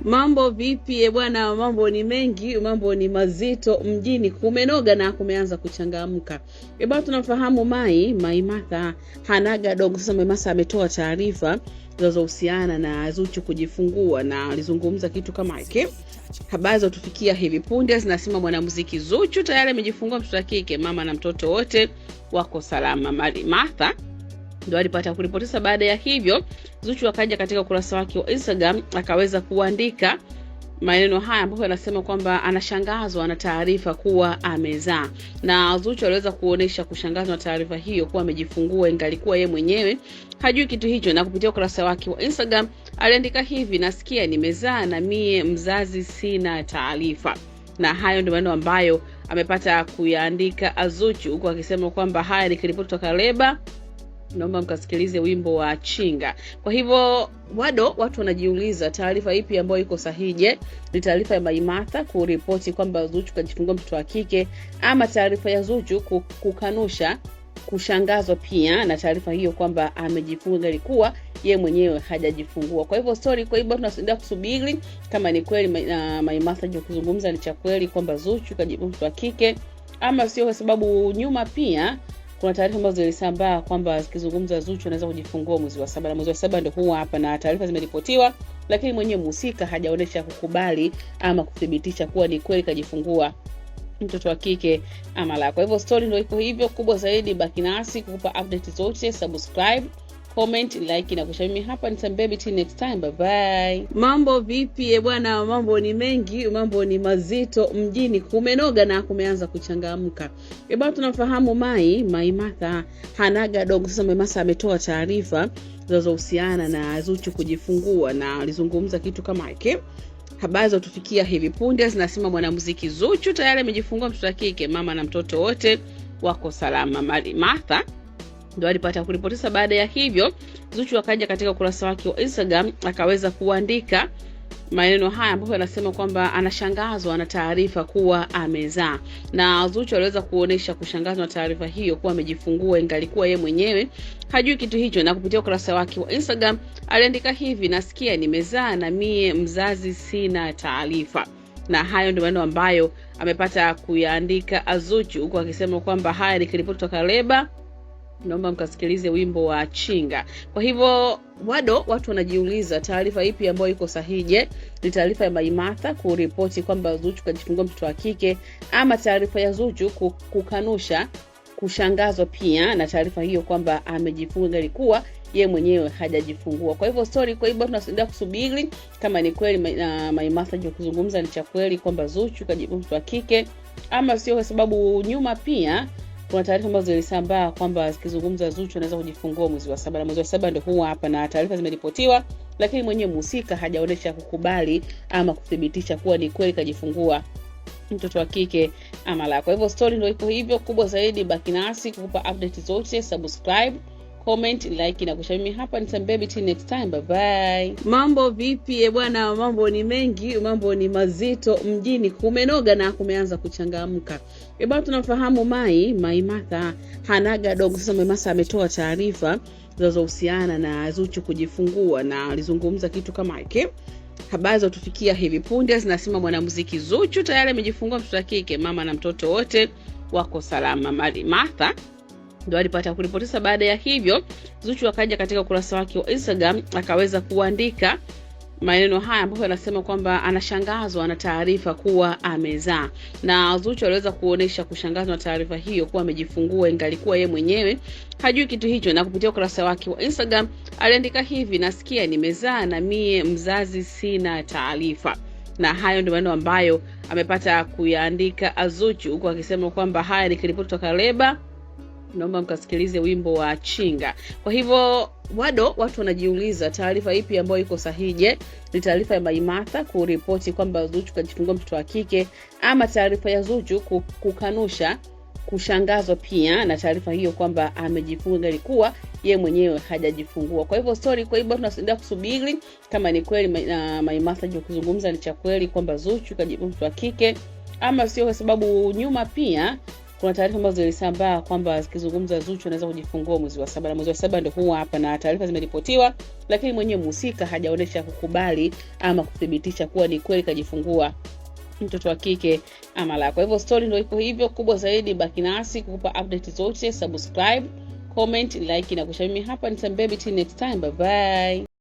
Mambo vipi bwana, mambo ni mengi, mambo ni mazito, mjini kumenoga na kumeanza kuchangamka. Bwana, tunafahamu Mai Martha hanaga dogo. Sasa Mai Martha ametoa taarifa zinazohusiana na Zuchu kujifungua na alizungumza kitu kama hiki. Habari zotufikia hivi punde zinasema mwanamuziki Zuchu tayari amejifungua mtoto wa kike, mama na mtoto wote wako salama. Mai Martha ndio alipata kuripotisa. Baada ya hivyo Zuchu akaja katika ukurasa wake wa Instagram akaweza kuandika maneno haya ambapo anasema kwamba anashangazwa na taarifa kuwa amezaa. Na Zuchu aliweza kuonesha kushangazwa na taarifa hiyo kuwa amejifungua ingalikuwa yeye mwenyewe hajui kitu hicho, na kupitia ukurasa wake wa Instagram aliandika hivi: nasikia nimezaa na mie mzazi sina taarifa. Na hayo ndio maneno ambayo amepata kuyaandika Zuchu, huko akisema kwamba haya ni kiripoti kutoka Leba. Naomba mkasikilize wimbo wa Chinga. Kwa hivyo watu wanajiuliza taarifa ipi ambayo iko sahihi. Je, ni taarifa ya Mai Martha kuripoti kwamba Zuchu kajifungua mtoto wa kike, ama taarifa ya Zuchu kukanusha kushangazwa pia na taarifa hiyo kwamba amejifungua ilikuwa yeye mwenyewe hajajifungua? Kwa hivyo tunasaidia kusubiri kama ni kweli Mai Martha kuzungumza ni cha kweli kwamba Zuchu kajifungua mtoto wa kike ama sio, kwa sababu nyuma pia kuna taarifa ambazo zilisambaa kwamba zikizungumza Zuchu anaweza kujifungua mwezi wa 7, na mwezi wa 7 ndio huwa hapa, na taarifa zimeripotiwa, lakini mwenyewe mhusika hajaonesha kukubali ama kuthibitisha kuwa ni kweli kajifungua mtoto wa kike ama la. Kwa hivyo story ndio iko hivyo. Kubwa zaidi, baki nasi kukupa update zote, subscribe, comment, like na kushare. Mimi hapa ni Baby till next time, bye bye. Mambo vipi bwana, mambo ni mengi, mambo ni mazito, mjini kumenoga na kumeanza kuchangamka. Bwana, tunafahamu Mai Martha hanaga dogo. Sasa Mai Martha ametoa taarifa zinazohusiana na Zuchu kujifungua na alizungumza kitu kama hiki. Habari zotufikia hivi punde zinasema mwanamuziki Zuchu tayari amejifungua mtoto wa kike, mama na mtoto wote wako salama. Mai Martha ndio alipata kuripotisa. Baada ya hivyo Zuchu akaja katika ukurasa wake wa Instagram akaweza kuandika maneno haya ambapo anasema kwamba anashangazwa na taarifa kuwa amezaa. Na Zuchu aliweza kuonesha kushangazwa na taarifa hiyo kuwa amejifungua ingalikuwa yeye mwenyewe hajui kitu hicho, na kupitia ukurasa wake wa Instagram aliandika hivi: nasikia nimezaa na mie mzazi sina taarifa. Na hayo ndio maneno ambayo amepata kuyaandika Zuchu, huko akisema kwamba haya ni kiripoti kutoka Leba. Naomba mkasikilize wimbo wa Chinga. Kwa hivyo watu wanajiuliza taarifa ipi ambayo iko sahihi. Je, ni taarifa ya Mai Martha kuripoti kwamba Zuchu kajifungua mtoto wa kike, ama taarifa ya Zuchu kukanusha kushangazwa pia na taarifa hiyo kwamba amejifungua ilikuwa yeye mwenyewe hajajifungua? Kwa hivyo tunasaidia kusubiri kama ni kweli Mai Martha kuzungumza ni cha kweli kwamba Zuchu kajifungua mtoto wa kike ama sio, kwa sababu nyuma pia kuna taarifa ambazo zilisambaa kwamba zikizungumza Zuchu anaweza kujifungua mwezi wa 7, na mwezi wa 7 ndio huwa hapa, na taarifa zimeripotiwa, lakini mwenyewe mhusika hajaonesha kukubali ama kuthibitisha kuwa ni kweli kajifungua mtoto wa kike ama la. Kwa hivyo story ndio iko hivyo. Kubwa zaidi, baki nasi kukupa update zote, subscribe, comment, like na kushare. Mimi hapa ni Baby till next time, bye bye. Mambo vipi bwana, mambo ni mengi, mambo ni mazito, mjini kumenoga na kumeanza kuchangamka. Bwana, tunafahamu Mai Martha hanaga dogo. Sasa Mai Martha ametoa taarifa zinazohusiana na Zuchu kujifungua na alizungumza kitu kama hiki. Habari zotufikia hivi punde zinasema mwanamuziki Zuchu tayari amejifungua mtoto wa kike, mama na mtoto wote wako salama. Mai Martha ndio alipata kuripotisa. Baada ya hivyo Zuchu akaja katika ukurasa wake wa Instagram akaweza kuandika maneno haya ambapo anasema kwamba anashangazwa na taarifa kuwa amezaa. Na Zuchu aliweza kuonesha kushangazwa na taarifa hiyo kuwa amejifungua ingalikuwa yeye mwenyewe hajui kitu hicho, na kupitia ukurasa wake wa Instagram aliandika hivi: nasikia nimezaa na mie mzazi sina taarifa. Na hayo ndio maneno ambayo amepata kuyaandika Zuchu, huko akisema kwamba haya ni kiripoti kutoka Leba. Naomba mkasikilize wimbo wa Chinga. Kwa hivyo watu wanajiuliza taarifa ipi ambayo iko sahihi. Je, ni taarifa ya Mai Martha kuripoti kwamba Zuchu kajifungua mtoto wa kike, ama taarifa ya Zuchu kukanusha kushangazwa pia na taarifa hiyo kwamba amejifungua ilikuwa yeye mwenyewe hajajifungua? Kwa hivyo tunasaidia kusubiri kama ni kweli Mai Martha kuzungumza ni cha kweli kwamba Zuchu kajifungua mtoto wa kike ama sio, kwa sababu nyuma pia kuna taarifa ambazo zilisambaa kwamba zikizungumza Zuchu anaweza kujifungua mwezi wa 7, na mwezi wa 7 ndio huu hapa, na taarifa zimeripotiwa, lakini mwenyewe mhusika hajaonesha kukubali ama kuthibitisha kuwa ni kweli kajifungua mtoto wa kike ama la. Kwa hivyo story ndio iko hivyo. Kubwa zaidi, baki nasi kukupa update zote. Subscribe, comment, like na kushare. Mimi hapa ni Sam Baby. Till next time, bye bye.